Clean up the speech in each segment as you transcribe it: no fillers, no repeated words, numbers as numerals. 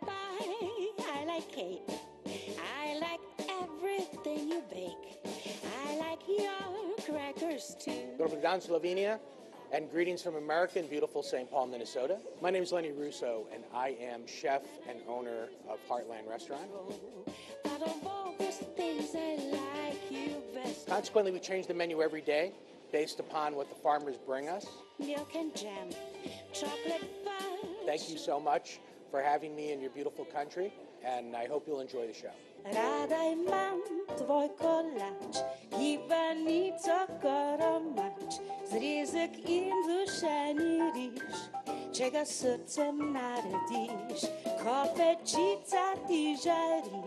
like pie, I like cake, I like everything you bake. I like your crackers too. Dobar dan, Slovenia, and greetings from America in beautiful St. Paul, Minnesota. My name is Lenny Russo, and I am chef and owner of Heartland Restaurant. Out of all those things I like you best. Consequently, we change the menu every day based upon what the farmers bring us. Milk and jam, chocolate fudge. Thank you so much for having me in your beautiful country, and I hope you'll enjoy the show. Rada imam tvoj kolač, gibanico koromač, zrezek in dušeni riž, če ga srcem narediš, ko pečica ti žari,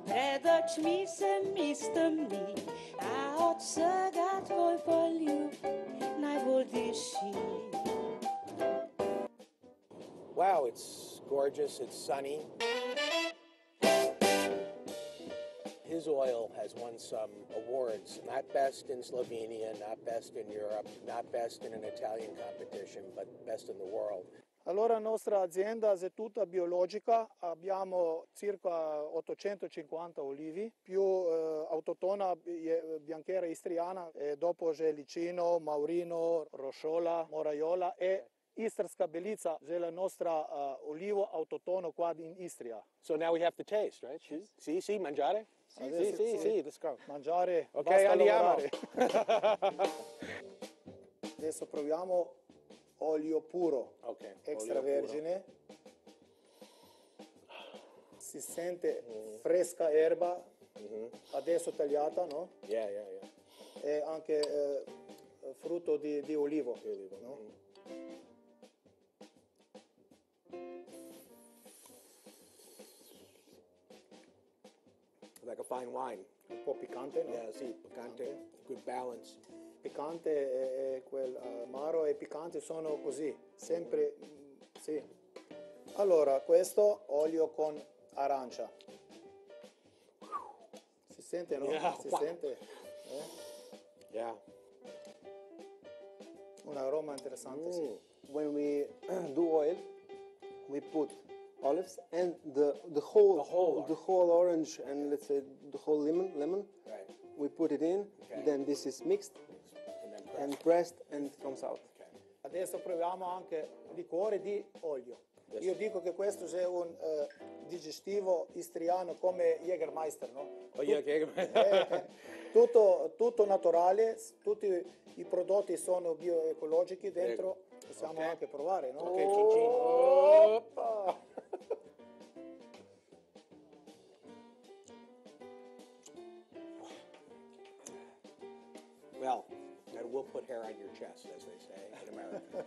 pred očmi se mi stemni, a od vsega tvoj poljub najbolj diši. Wow, it's gorgeous, it's sunny. His oil has won some awards, not best in Slovenia, not best in Europe, not best in an Italian competition, but best in the world. Allora, nostra azienda è tutta biologica, abbiamo circa 850 olivi, più autotona bianchera istriana, e dopo c'è Licino, Maurino, Rosciola, Moraiola e Istrska Belica, è la nostra olivo autotono qua in Istria. So now we have to taste, right? Sì, mangiare? Sì, let's go. Mangiare, Ok, basta andiamo. lavorare. Adesso proviamo olio puro, Okay, extravergine. Si sente fresca erba, adesso tagliata, no? Yeah. E anche frutto di olivo. No? Like a fine wine. Un po' piccante, no? Yeah, sì, piccante, good balance. Piccante e quel amaro e piccante sono così, sempre, sì. Allora, questo olio con arancia. Si sente, no? Yeah, Si wow. sente? Yeah. Un aroma interessante, sì. When we do oil, we put olives and the whole orange and let's say the whole lemon. Right. We put it in. Okay. Then this is mixed and pressed and it comes out. Okay. Adesso proviamo anche liquore di olio. Yes. Io dico che questo è un digestivo istriano come Jägermeister, no? Oh, yeah. Tutto naturale, tutti i prodotti sono bioecologici dentro, possiamo anche provare, no? Ok, cin. Oppa. Well, that will put hair on your chest, as they say in America.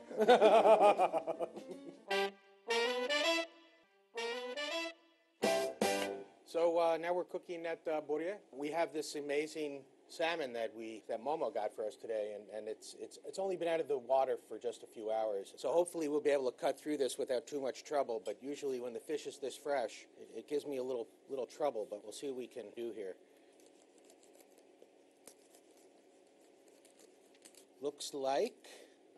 So now we're cooking at Borje. We have this amazing salmon that Momo got for us today, and it's only been out of the water for just a few hours. So hopefully we'll be able to cut through this without too much trouble. But usually when the fish is this fresh, it gives me a little trouble. But we'll see what we can do here. Looks like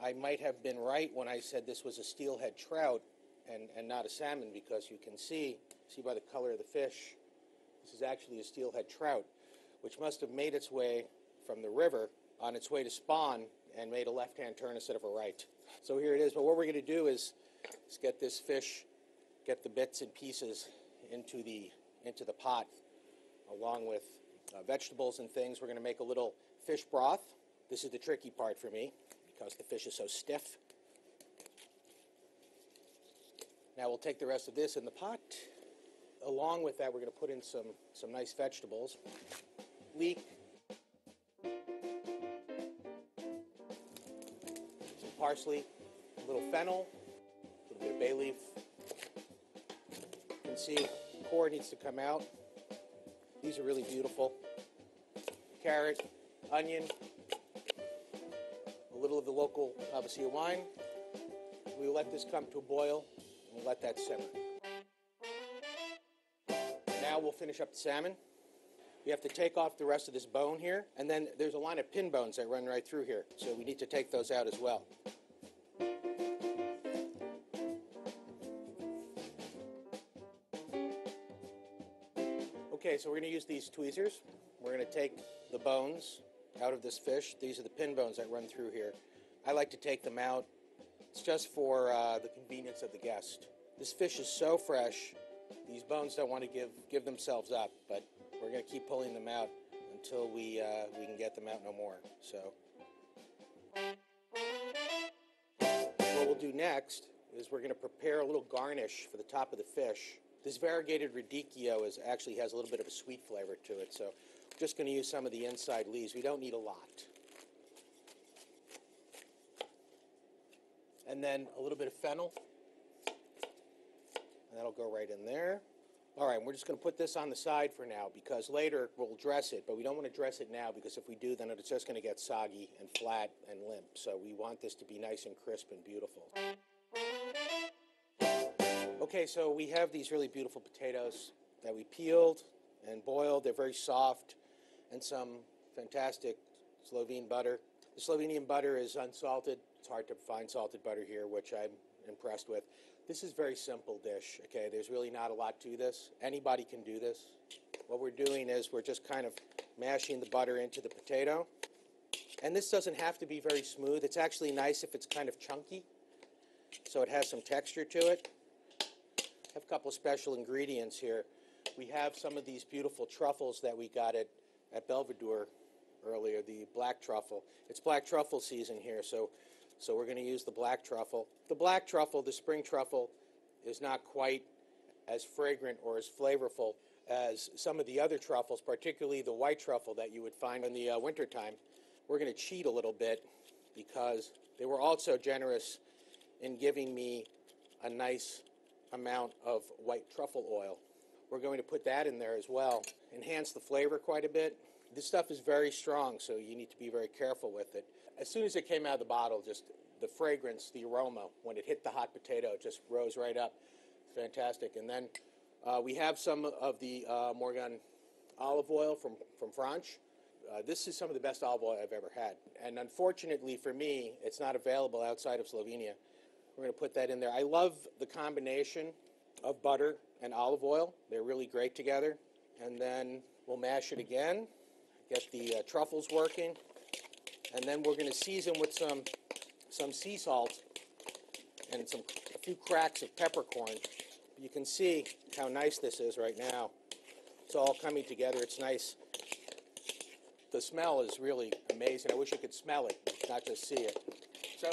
I might have been right when I said this was a steelhead trout and not a salmon, because you can see by the color of the fish, this is actually a steelhead trout, which must have made its way from the river on its way to spawn and made a left-hand turn instead of a right. So here it is. But what we're going to do is get this fish, get the bits and pieces into the pot, along with vegetables and things. We're going to make a little fish broth. This is the tricky part for me, because the fish is so stiff. Now we'll take the rest of this in the pot. Along with that, we're going to put in some nice vegetables. Leek, some parsley, a little fennel, a little bit of bay leaf. You can see the core needs to come out. These are really beautiful. Carrot, onion, a little of the local Zabeljeno wine. We'll let this come to a boil and we'll let that simmer. Now we'll finish up the salmon. We have to take off the rest of this bone here, and then there's a line of pin bones that run right through here, so we need to take those out as well. Okay, so we're going to use these tweezers. We're going to take the bones out of this fish. These are the pin bones that run through here. I like to take them out. It's just for the convenience of the guest. This fish is so fresh. These bones don't want to give themselves up, but we're going to keep pulling them out until we can get them out no more. So what we'll do next is we're going to prepare a little garnish for the top of the fish. This variegated radicchio actually has a little bit of a sweet flavor to it, so we're just going to use some of the inside leaves. We don't need a lot. And then a little bit of fennel, and that'll go right in there. All right, we're just going to put this on the side for now because later we'll dress it, but we don't want to dress it now because if we do, then it's just going to get soggy and flat and limp. So we want this to be nice and crisp and beautiful. Okay, so we have these really beautiful potatoes that we peeled and boiled. They're very soft, and some fantastic Slovene butter. The Slovenian butter is unsalted. It's hard to find salted butter here, which I'm impressed with. This is a very simple dish, okay? There's really not a lot to this. Anybody can do this. What we're doing is we're just kind of mashing the butter into the potato. And this doesn't have to be very smooth. It's actually nice if it's kind of chunky, so it has some texture to it. I have a couple of special ingredients here. We have some of these beautiful truffles that we got at Belvedere earlier, the black truffle. It's black truffle season here, so we're going to use the black truffle. The black truffle, the spring truffle, is not quite as fragrant or as flavorful as some of the other truffles, particularly the white truffle that you would find in the wintertime. We're going to cheat a little bit because they were also generous in giving me a nice amount of white truffle oil. We're going to put that in there as well. Enhance the flavor quite a bit. This stuff is very strong, so you need to be very careful with it. As soon as it came out of the bottle, just the fragrance, the aroma, when it hit the hot potato, it just rose right up. Fantastic. And then we have some of the Morgan olive oil from France. This is some of the best olive oil I've ever had. And unfortunately for me, it's not available outside of Slovenia. We're going to put that in there. I love the combination of butter and olive oil. They're really great together. And then we'll mash it again, get the truffles working, and then we're going to season with some sea salt and a few cracks of peppercorn. You can see how nice this is right now. It's all coming together. It's nice. The smell is really amazing. I wish you could smell it, not just see it. So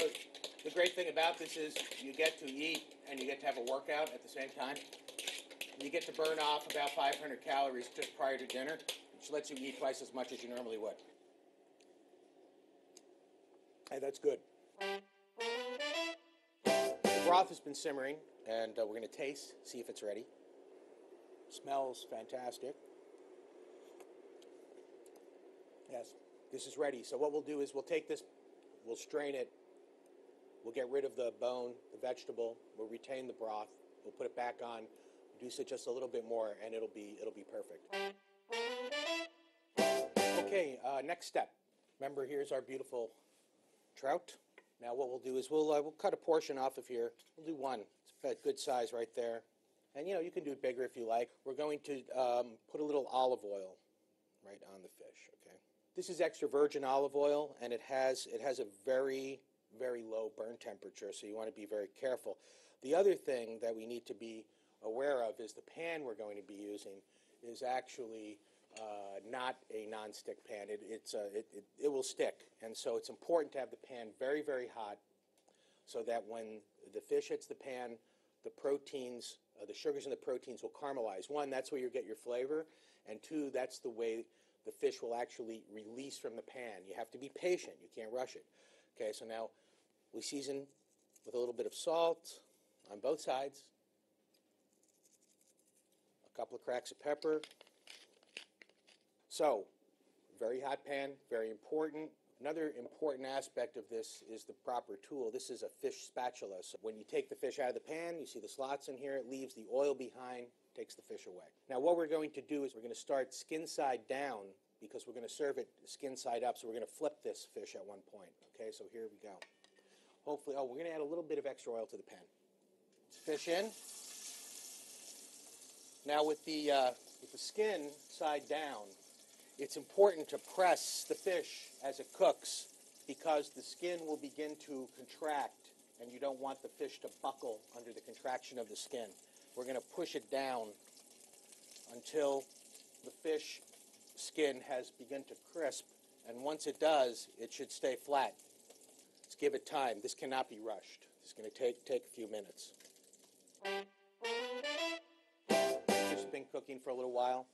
the great thing about this is you get to eat and you get to have a workout at the same time. You get to burn off about 500 calories just prior to dinner, which lets you eat twice as much as you normally would. Hey, that's good. The broth has been simmering, and we're going to taste, see if it's ready. Smells fantastic. Yes, this is ready. So what we'll do is we'll take this, we'll strain it, we'll get rid of the bone, the vegetable, we'll retain the broth, we'll put it back on, reduce it just a little bit more, and it'll be perfect. Okay, next step. Remember, here's our beautiful trout. Now what we'll do is we'll cut a portion off of here. We'll do one. It's a good size right there. And you can do it bigger if you like. We're going to put a little olive oil right on the fish, okay? This is extra virgin olive oil, and it has a very, very low burn temperature, so you want to be very careful. The other thing that we need to be aware of is the pan we're going to be using is actually not a non-stick pan. It will stick, and so it's important to have the pan very, very hot so that when the fish hits the pan, the proteins, the sugars and the proteins will caramelize. One, that's where you get your flavor, and two, that's the way the fish will actually release from the pan. You have to be patient. You can't rush it. Okay, so now we season with a little bit of salt on both sides, a couple of cracks of pepper. So, very hot pan, very important. Another important aspect of this is the proper tool. This is a fish spatula. So when you take the fish out of the pan, you see the slots in here, it leaves the oil behind, takes the fish away. Now what we're going to do is we're going to start skin side down because we're going to serve it skin side up, so we're going to flip this fish at one point. Okay, so here we go. Hopefully, we're going to add a little bit of extra oil to the pan. Fish in. Now with the with the skin side down, it's important to press the fish as it cooks because the skin will begin to contract and you don't want the fish to buckle under the contraction of the skin. We're going to push it down until the fish skin has begun to crisp, and once it does, it should stay flat. Let's give it time. This cannot be rushed. It's going to take a few minutes. Fish has been cooking for a little while.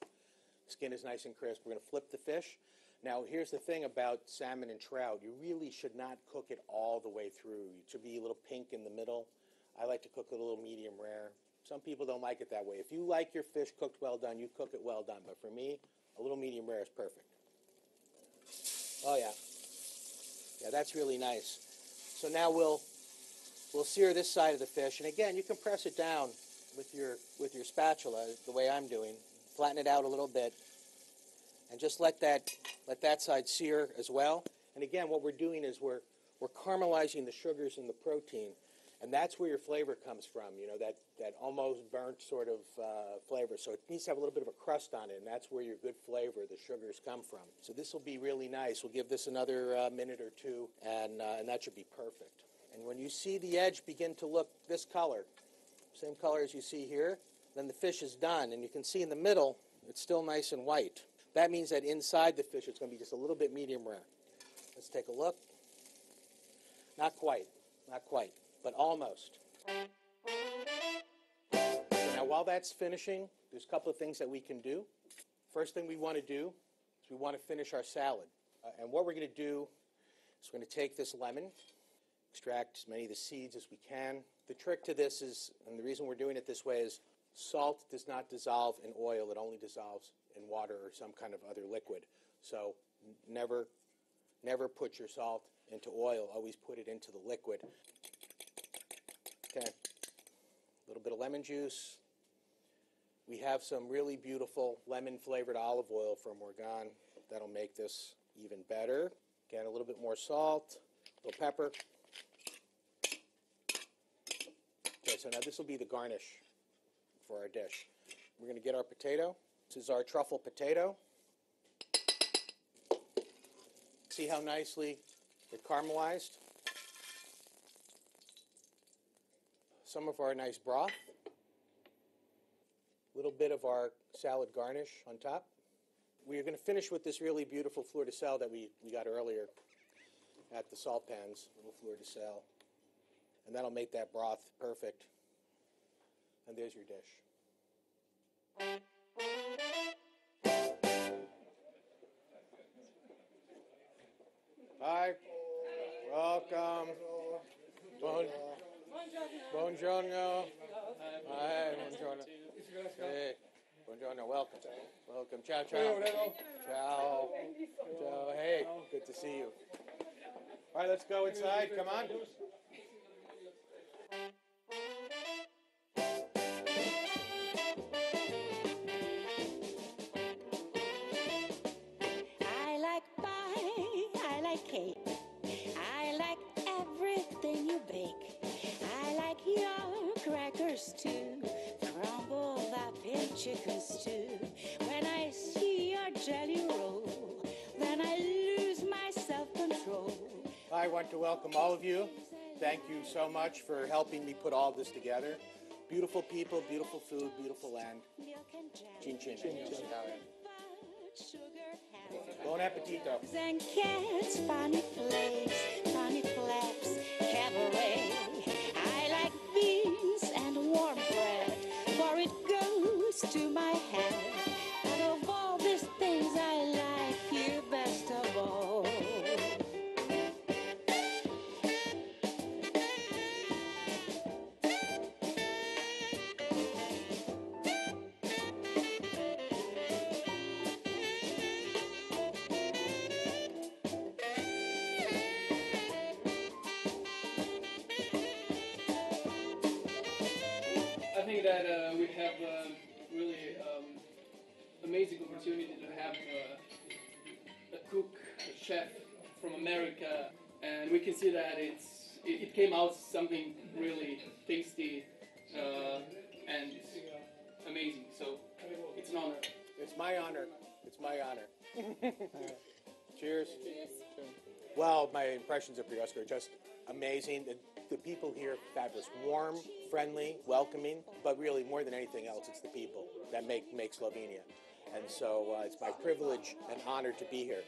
Skin is nice and crisp. We're going to flip the fish. Now, here's the thing about salmon and trout. You really should not cook it all the way through. It should be a little pink in the middle. I like to cook it a little medium rare. Some people don't like it that way. If you like your fish cooked well done, you cook it well done. But for me, a little medium rare is perfect. Oh, yeah. Yeah, that's really nice. So now we'll sear this side of the fish. And again, you can press it down with your spatula the way I'm doing. Flatten it out a little bit. And just let that side sear as well. And again, what we're doing is we're caramelizing the sugars and the protein. And that's where your flavor comes from, you know, that almost burnt sort of flavor. So it needs to have a little bit of a crust on it, and that's where your good flavor, the sugars, come from. So this will be really nice. We'll give this another minute or two, and that should be perfect. And when you see the edge begin to look this color, same color as you see here, then the fish is done. And you can see in the middle, it's still nice and white. That means that inside the fish, it's going to be just a little bit medium rare. Let's take a look. Not quite, but almost. So now while that's finishing, there's a couple of things that we can do. First thing we want to do is we want to finish our salad. And what we're going to do is we're going to take this lemon, extract as many of the seeds as we can. The trick to this is, and the reason we're doing it this way is, salt does not dissolve in oil. It only dissolves in water or some kind of other liquid. So never put your salt into oil. Always put it into the liquid. Okay. A little bit of lemon juice. We have some really beautiful lemon-flavored olive oil from Oregon. That'll make this even better. Again, a little bit more salt, a little pepper. Okay, so now this will be the garnish for our dish. We're going to get our potato. This is our truffle potato. See how nicely it caramelized? Some of our nice broth. A little bit of our salad garnish on top. We are going to finish with this really beautiful fleur de sel that we got earlier at the salt pans, little fleur de sel. And that'll make that broth perfect. And there's your dish. Hi. Welcome. Buongiorno. Hi, buongiorno. Hey, buongiorno. Welcome. Welcome. Ciao, ciao. Ciao. Ciao. Hey, good to see you. All right, let's go inside. Come on. I like pie, I like cake, I like everything you bake. I like your crackers too, crumble that pin chicken stew. When I see your jelly roll, then I lose my self-control. I want to welcome all of you. Thank you so much for helping me put all this together. Beautiful people, beautiful food, beautiful land. Chin chin. Buon appetito. And cats, funny flames, funny flaps, cabaret. I like beans and warm bread, for it goes to my head. And of all these things, I like you best of all. I think that we have a really amazing opportunity to have a cook, a chef from America, and we can see that it came out something really tasty and amazing. So it's an honor. It's my honor. It's my honor. Cheers. Well, my impressions of Prioska are just amazing. The people here, fabulous, warm, friendly, welcoming, but really more than anything else, it's the people that make Slovenia. And so it's my privilege and honor to be here.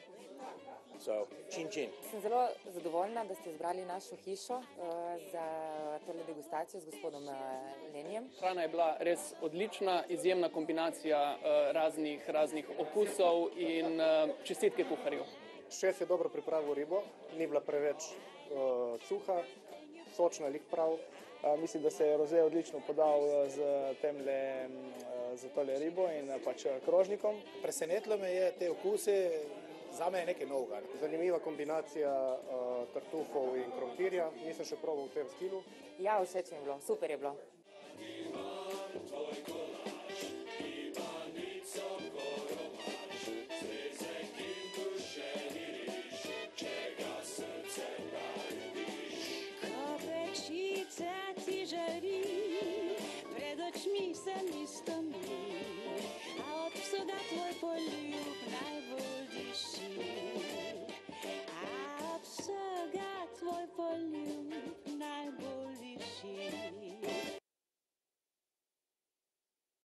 So, čin čin. Sem zelo zadovoljna, da ste izbrali našo hišo za tole degustacijo z gospodom Lenjem. Hrana je bila res odlična, izjemna kombinacija raznih okusov in čestitke kuharju. Šef je dobro pripravil ribo, ni bila preveč suha, sočna, lih prav. Mislim, da se je Roze odlično podal z tole ribo in pač krožnikom. Presenetilo me je te okuse. Zame je nekaj novega. Zanimiva kombinacija tartufov in krompirja. Nisem še probal v tem stilu. Ja, všeč mi je bilo, super je bilo. Ko pečica ti žari, pred očmi sem isto